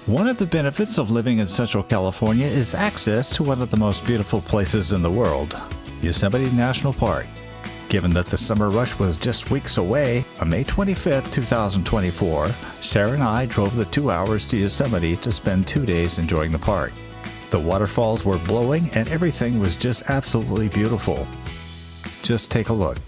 One of the benefits of living in Central California is access to one of the most beautiful places in the world, Yosemite National Park. Given that the summer rush was just weeks away, on May 25, 2024, Sarah and I drove the 2 hours to Yosemite to spend 2 days enjoying the park. The waterfalls were blowing and everything was just absolutely beautiful. Just take a look.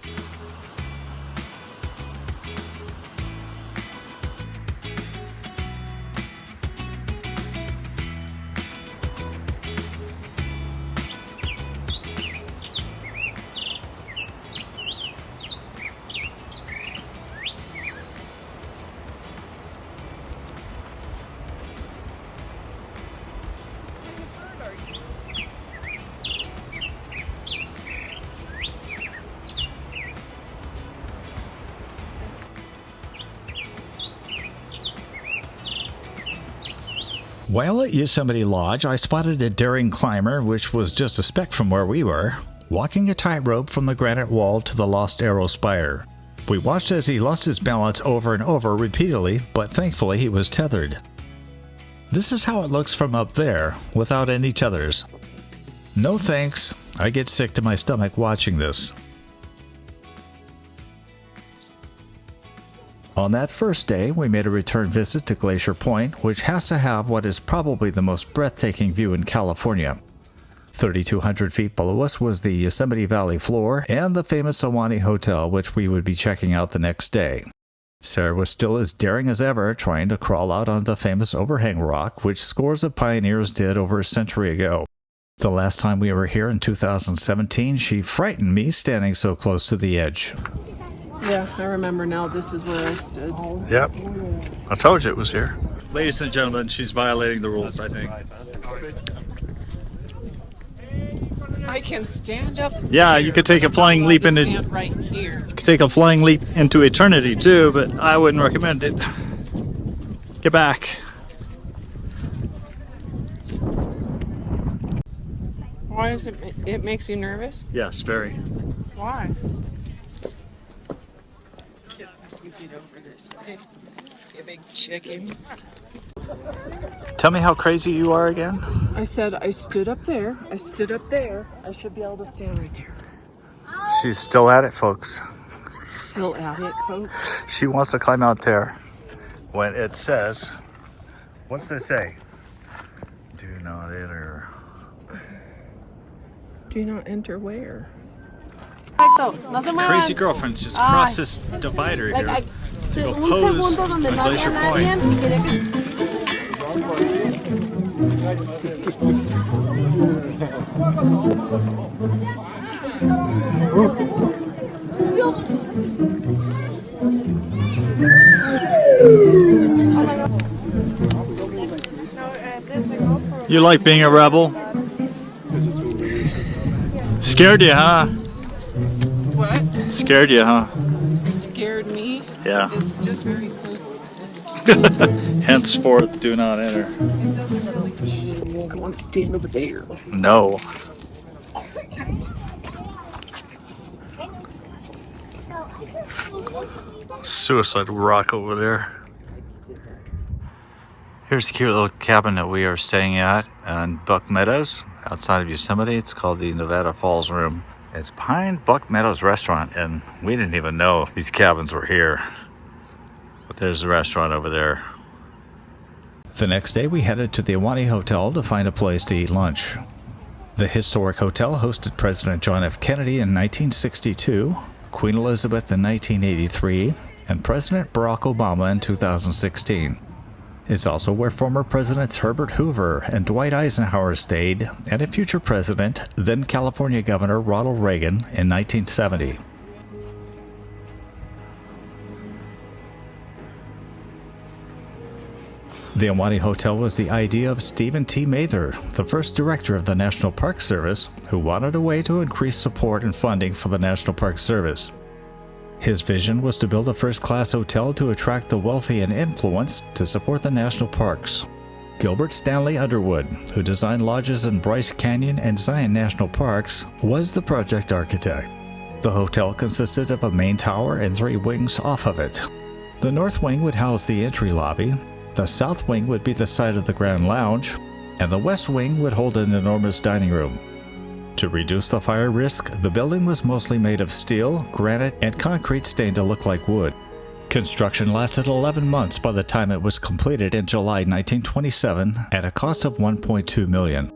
While at Yosemite Lodge, I spotted a daring climber, which was just a speck from where we were, walking a tightrope from the granite wall to the Lost Arrow Spire. We watched as he lost his balance over and over repeatedly, but thankfully he was tethered. This is how it looks from up there, without any tethers. No thanks, I get sick to my stomach watching this. On that first day, we made a return visit to Glacier Point, which has to have what is probably the most breathtaking view in California. 3,200 feet below us was the Yosemite Valley floor and the famous Ahwahnee Hotel, which we would be checking out the next day. Sarah was still as daring as ever, trying to crawl out on the famous overhang rock, which scores of pioneers did over a century ago. The last time we were here in 2017, she frightened me standing so close to the edge. Yeah, I remember now. This is where I stood. Yep. I told you it was here. Ladies and gentlemen, she's violating the rules, I think. I can stand up. Yeah, you could take a flying leap into right here. you could take a flying leap into eternity too, but I wouldn't recommend it. Get back. Why is it? It makes you nervous? Yes, very. Why? Get over this way. You big chicken. Tell me how crazy you are again. I said I stood up there. I stood up there. I should be able to stand right there. She's still at it, folks. Still at it, folks. She wants to climb out there when it says, what's it say? Do not enter. Do not enter where? Crazy girlfriends just crossed this divider here to go pose on Glacier Point. You like being a rebel? Scared you, huh? What? Scared you, huh? Scared me? Yeah. It's just very cool. Henceforth, do not enter. I want to stand over there. No. Suicide rock over there. Here's a cute little cabin that we are staying at in Buck Meadows, outside of Yosemite. It's called the Nevada Falls Room. It's behind Buck Meadows Restaurant, and we didn't even know these cabins were here. But there's the restaurant over there. The next day, we headed to the Ahwahnee Hotel to find a place to eat lunch. The historic hotel hosted President John F. Kennedy in 1962, Queen Elizabeth in 1983, and President Barack Obama in 2016. It's also where former Presidents Herbert Hoover and Dwight Eisenhower stayed, and a future president, then California Governor Ronald Reagan, in 1970. The Ahwahnee Hotel was the idea of Stephen T. Mather, the first director of the National Park Service, who wanted a way to increase support and funding for the National Park Service. His vision was to build a first-class hotel to attract the wealthy and influenced to support the national parks. Gilbert Stanley Underwood, who designed lodges in Bryce Canyon and Zion National Parks, was the project architect. The hotel consisted of a main tower and 3 wings off of it. The north wing would house the entry lobby. The south wing would be the site of the Grand Lounge, and the west wing would hold an enormous dining room. To reduce the fire risk, the building was mostly made of steel, granite, and concrete stained to look like wood. Construction lasted 11 months by the time it was completed in July 1927 at a cost of $1.2 million.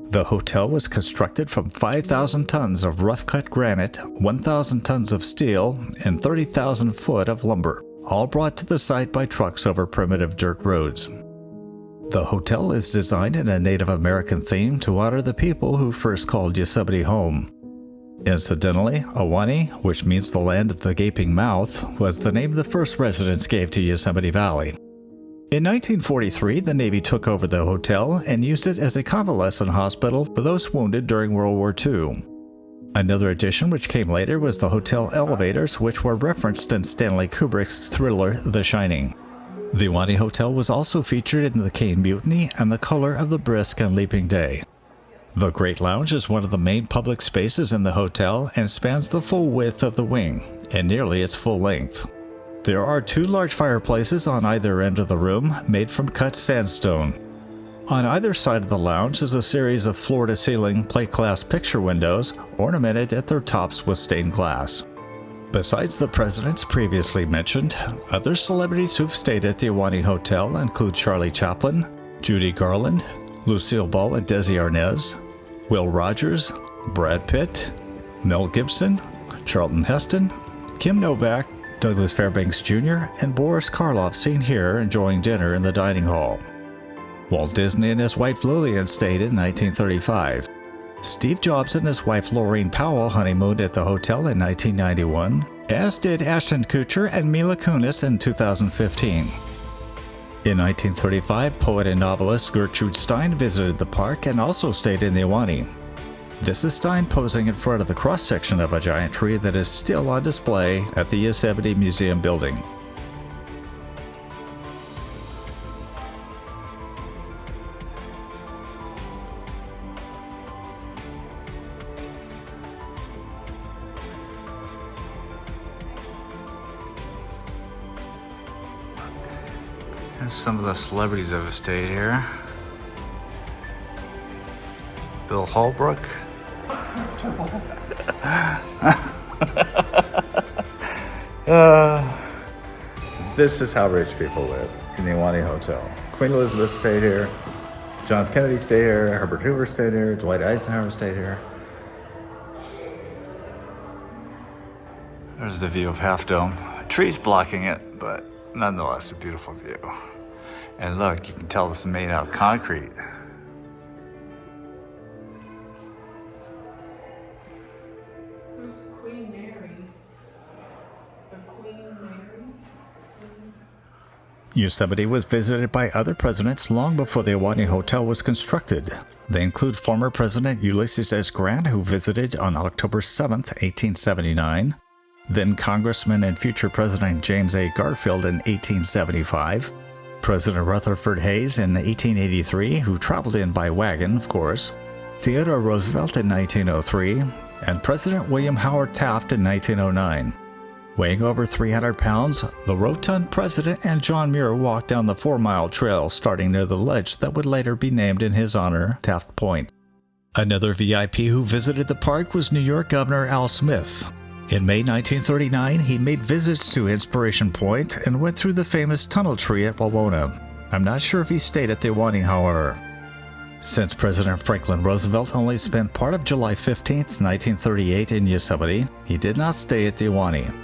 The hotel was constructed from 5,000 tons of rough-cut granite, 1,000 tons of steel, and 30,000 foot of lumber, all brought to the site by trucks over primitive dirt roads. The hotel is designed in a Native American theme to honor the people who first called Yosemite home. Incidentally, Ahwahnee, which means the land of the gaping mouth, was the name the first residents gave to Yosemite Valley. In 1943, the Navy took over the hotel and used it as a convalescent hospital for those wounded during World War II. Another addition which came later was the hotel elevators, which were referenced in Stanley Kubrick's thriller The Shining. The Ahwahnee Hotel was also featured in The Cane Mutiny and The Color of the Brisk and Leaping Day. The Great Lounge is one of the main public spaces in the hotel and spans the full width of the wing and nearly its full length. There are 2 large fireplaces on either end of the room made from cut sandstone. On either side of the lounge is a series of floor-to-ceiling plate-glass picture windows ornamented at their tops with stained glass. Besides the presidents previously mentioned, other celebrities who've stayed at the Ahwahnee Hotel include Charlie Chaplin, Judy Garland, Lucille Ball and Desi Arnaz, Will Rogers, Brad Pitt, Mel Gibson, Charlton Heston, Kim Novak, Douglas Fairbanks Jr., and Boris Karloff seen here enjoying dinner in the dining hall. Walt Disney and his wife Lillian stayed in 1935. Steve Jobs and his wife Laureen Powell honeymooned at the hotel in 1991, as did Ashton Kutcher and Mila Kunis in 2015. In 1935, poet and novelist Gertrude Stein visited the park and also stayed in the Ahwahnee. This is Stein posing in front of the cross-section of a giant tree that is still on display at the Yosemite Museum building. Here's some of the celebrities that have stayed here. Bill Holbrook. This is how rich people live in the Ahwahnee Hotel. Queen Elizabeth stayed here. John Kennedy stayed here. Herbert Hoover stayed here. Dwight Eisenhower stayed here. There's the view of Half Dome. A tree's blocking it, but nonetheless a beautiful view. And look, you can tell this is made out of concrete. Who's Queen Mary? The Queen Mary? Yosemite was visited by other presidents long before the Ahwahnee Hotel was constructed. They include former President Ulysses S. Grant, who visited on October 7, 1879, then Congressman and future President James A. Garfield in 1875, President Rutherford Hayes in 1883, who traveled in by wagon, of course, Theodore Roosevelt in 1903, and President William Howard Taft in 1909. Weighing over 300 pounds, the rotund president and John Muir walked down the 4-mile trail starting near the ledge that would later be named in his honor, Taft Point. Another VIP who visited the park was New York Governor Al Smith. In May 1939, he made visits to Inspiration Point and went through the famous tunnel tree at Wawona. I'm not sure if he stayed at the Ahwahnee, however. Since President Franklin Roosevelt only spent part of July 15, 1938 in Yosemite, he did not stay at the Ahwahnee.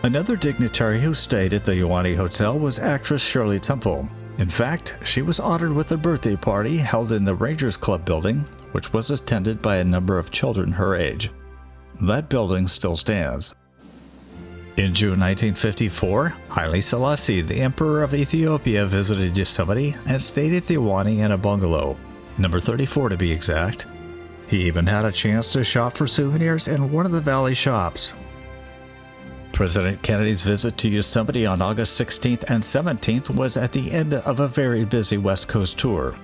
Another dignitary who stayed at the Ahwahnee Hotel was actress Shirley Temple. In fact, she was honored with a birthday party held in the Rangers Club building, which was attended by a number of children her age. That building still stands. In June 1954, Haile Selassie, the Emperor of Ethiopia, visited Yosemite and stayed at the Ahwahnee in a bungalow, number 34 to be exact. He even had a chance to shop for souvenirs in one of the valley shops. President Kennedy's visit to Yosemite on August 16th and 17th was at the end of a very busy West Coast tour.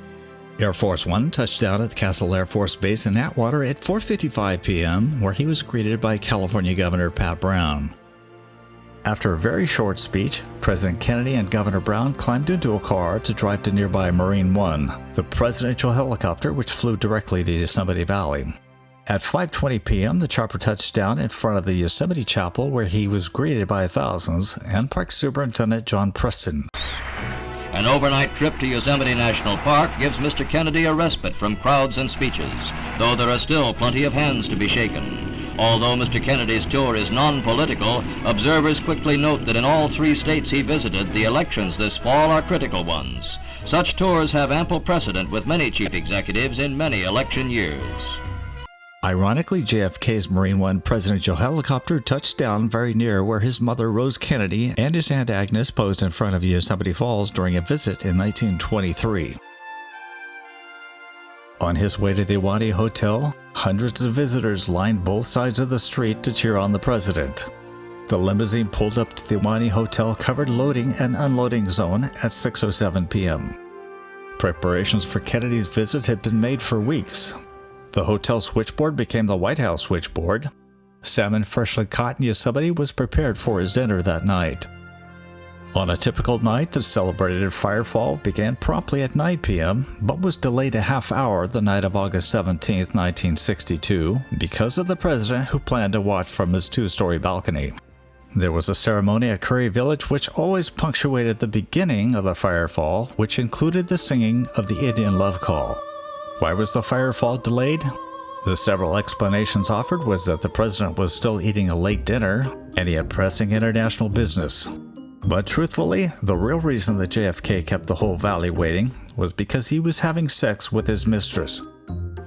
Air Force One touched down at Castle Air Force Base in Atwater at 4:55 p.m., where he was greeted by California Governor Pat Brown. After a very short speech, President Kennedy and Governor Brown climbed into a car to drive to nearby Marine One, the presidential helicopter which flew directly to Yosemite Valley. At 5:20 p.m., the chopper touched down in front of the Yosemite Chapel, where he was greeted by thousands and Park Superintendent John Preston. An overnight trip to Yosemite National Park gives Mr. Kennedy a respite from crowds and speeches, though there are still plenty of hands to be shaken. Although Mr. Kennedy's tour is non-political, observers quickly note that in all 3 states he visited, the elections this fall are critical ones. Such tours have ample precedent with many chief executives in many election years. Ironically, JFK's Marine One presidential helicopter touched down very near where his mother Rose Kennedy and his Aunt Agnes posed in front of Yosemite Falls during a visit in 1923. On his way to the Ahwahnee Hotel, hundreds of visitors lined both sides of the street to cheer on the president. The limousine pulled up to the Ahwahnee Hotel covered loading and unloading zone at 6:07 p.m. Preparations for Kennedy's visit had been made for weeks. The hotel switchboard became the White House switchboard. Salmon freshly caught in Yosemite was prepared for his dinner that night. On a typical night, the celebrated Firefall began promptly at 9 p.m., but was delayed a half hour the night of August 17, 1962, because of the president who planned to watch from his 2-story balcony. There was a ceremony at Curry Village which always punctuated the beginning of the Firefall, which included the singing of the Indian love call. Why was the Firefall delayed? The several explanations offered was that the president was still eating a late dinner, and he had pressing international business. But truthfully, the real reason that JFK kept the whole valley waiting was because he was having sex with his mistress.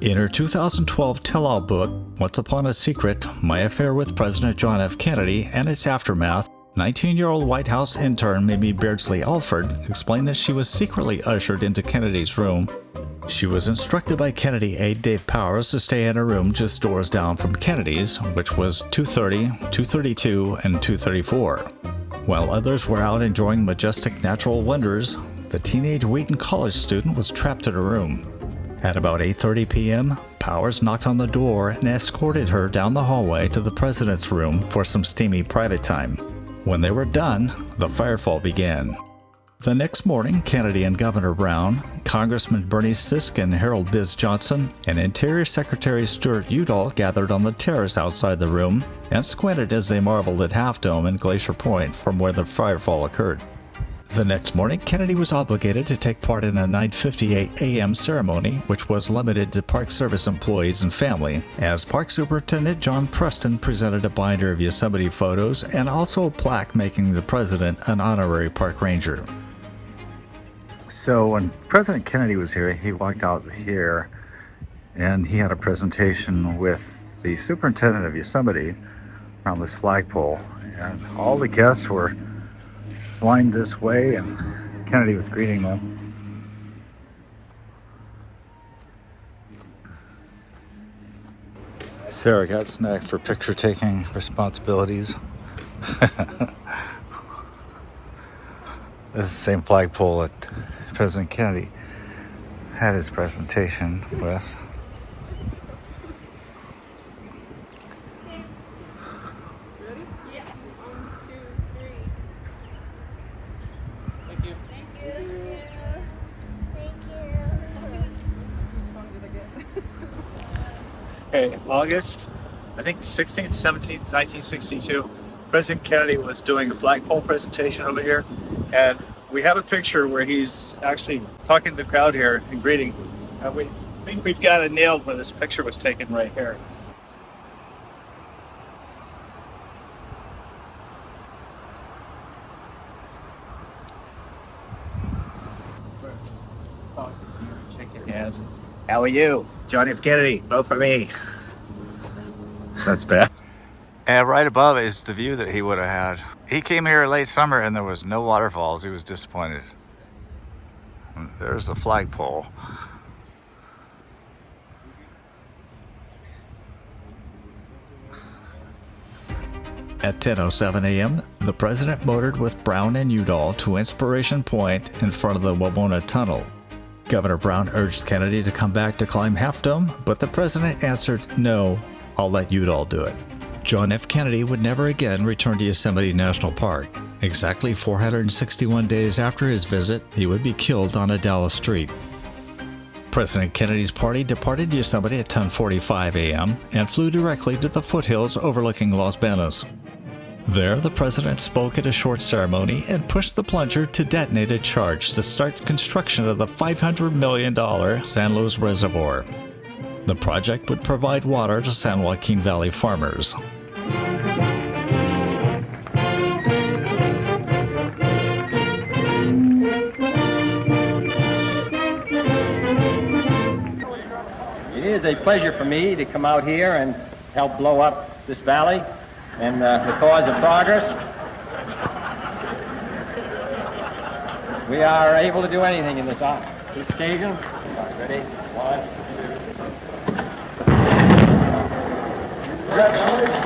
In her 2012 tell-all book, Once Upon a Secret, My Affair with President John F. Kennedy and Its Aftermath, 19-year-old White House intern Mimi Alford explained that she was secretly ushered into Kennedy's room. She was instructed by Kennedy aide Dave Powers to stay in a room just doors down from Kennedy's, which was 230, 232, and 234. While others were out enjoying majestic natural wonders, the teenage Wheaton College student was trapped in a room. At about 8:30 p.m., Powers knocked on the door and escorted her down the hallway to the president's room for some steamy private time. When they were done, the Firefall began. The next morning, Kennedy and Governor Brown, Congressman Bernie Sisk and Harold Biz Johnson, and Interior Secretary Stuart Udall gathered on the terrace outside the room and squinted as they marveled at Half Dome and Glacier Point from where the Firefall occurred. The next morning, Kennedy was obligated to take part in a 9:58 a.m. ceremony, which was limited to Park Service employees and family, as Park Superintendent John Preston presented a binder of Yosemite photos and also a plaque making the president an honorary park ranger. So when President Kennedy was here, he walked out here and he had a presentation with the superintendent of Yosemite around this flagpole, and all the guests were lined this way and Kennedy was greeting them. Sarah got snagged for picture taking responsibilities. This is the same flagpole that President Kennedy had his presentation with. Ready? Yeah. 1, 2, 3. Thank you. Thank you. Thank you. Whose phone did I get? Okay, August, I think 16th, 17th, 1962, President Kennedy was doing a flagpole presentation over here, and we have a picture where he's actually talking to the crowd here and greeting. We think we've got it nailed where this picture was taken right here. Shaking hands. How are you? John F. Kennedy, vote for me. That's bad. And right above is the view that he would have had. He came here late summer and there was no waterfalls. He was disappointed. And there's the flagpole. At 10:07 a.m., the president motored with Brown and Udall to Inspiration Point in front of the Wawona Tunnel. Governor Brown urged Kennedy to come back to climb Half Dome, but the president answered, "No, I'll let Udall do it." John F. Kennedy would never again return to Yosemite National Park. Exactly 461 days after his visit, he would be killed on a Dallas street. President Kennedy's party departed Yosemite at 10:45 a.m. and flew directly to the foothills overlooking Los Banos. There, the president spoke at a short ceremony and pushed the plunger to detonate a charge to start construction of the $500 million San Luis Reservoir. The project would provide water to San Joaquin Valley farmers. It is a pleasure for me to come out here and help blow up this valley and the cause of progress. We are able to do anything in this occasion. Ready? 1, 2. Congratulations.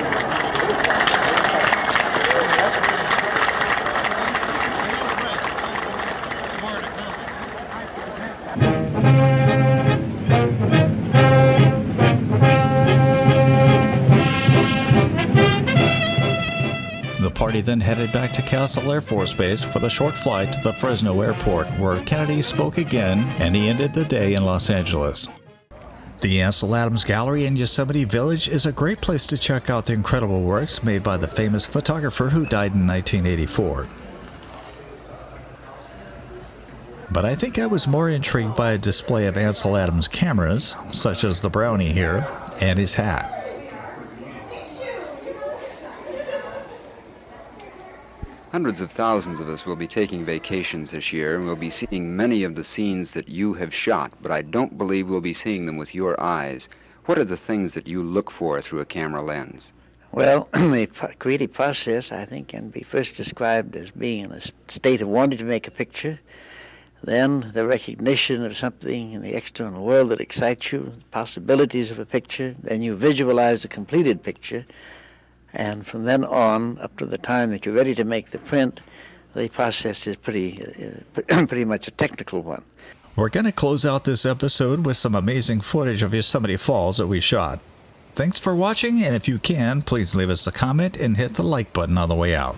The party then headed back to Castle Air Force Base for the short flight to the Fresno airport, where Kennedy spoke again, and he ended the day in Los Angeles. The Ansel Adams Gallery in Yosemite Village is a great place to check out the incredible works made by the famous photographer who died in 1984. But I think I was more intrigued by a display of Ansel Adams' cameras, such as the Brownie here, and his hat. Hundreds of thousands of us will be taking vacations this year, and we'll be seeing many of the scenes that you have shot, but I don't believe we'll be seeing them with your eyes. What are the things that you look for through a camera lens? Well, the creative process, I think, can be first described as being in a state of wanting to make a picture, then the recognition of something in the external world that excites you, the possibilities of a picture, then you visualize the completed picture, and from then on, up to the time that you're ready to make the print, the process is pretty much a technical one. We're going to close out this episode with some amazing footage of Yosemite Falls that we shot. Thanks for watching, and if you can, please leave us a comment and hit the like button on the way out.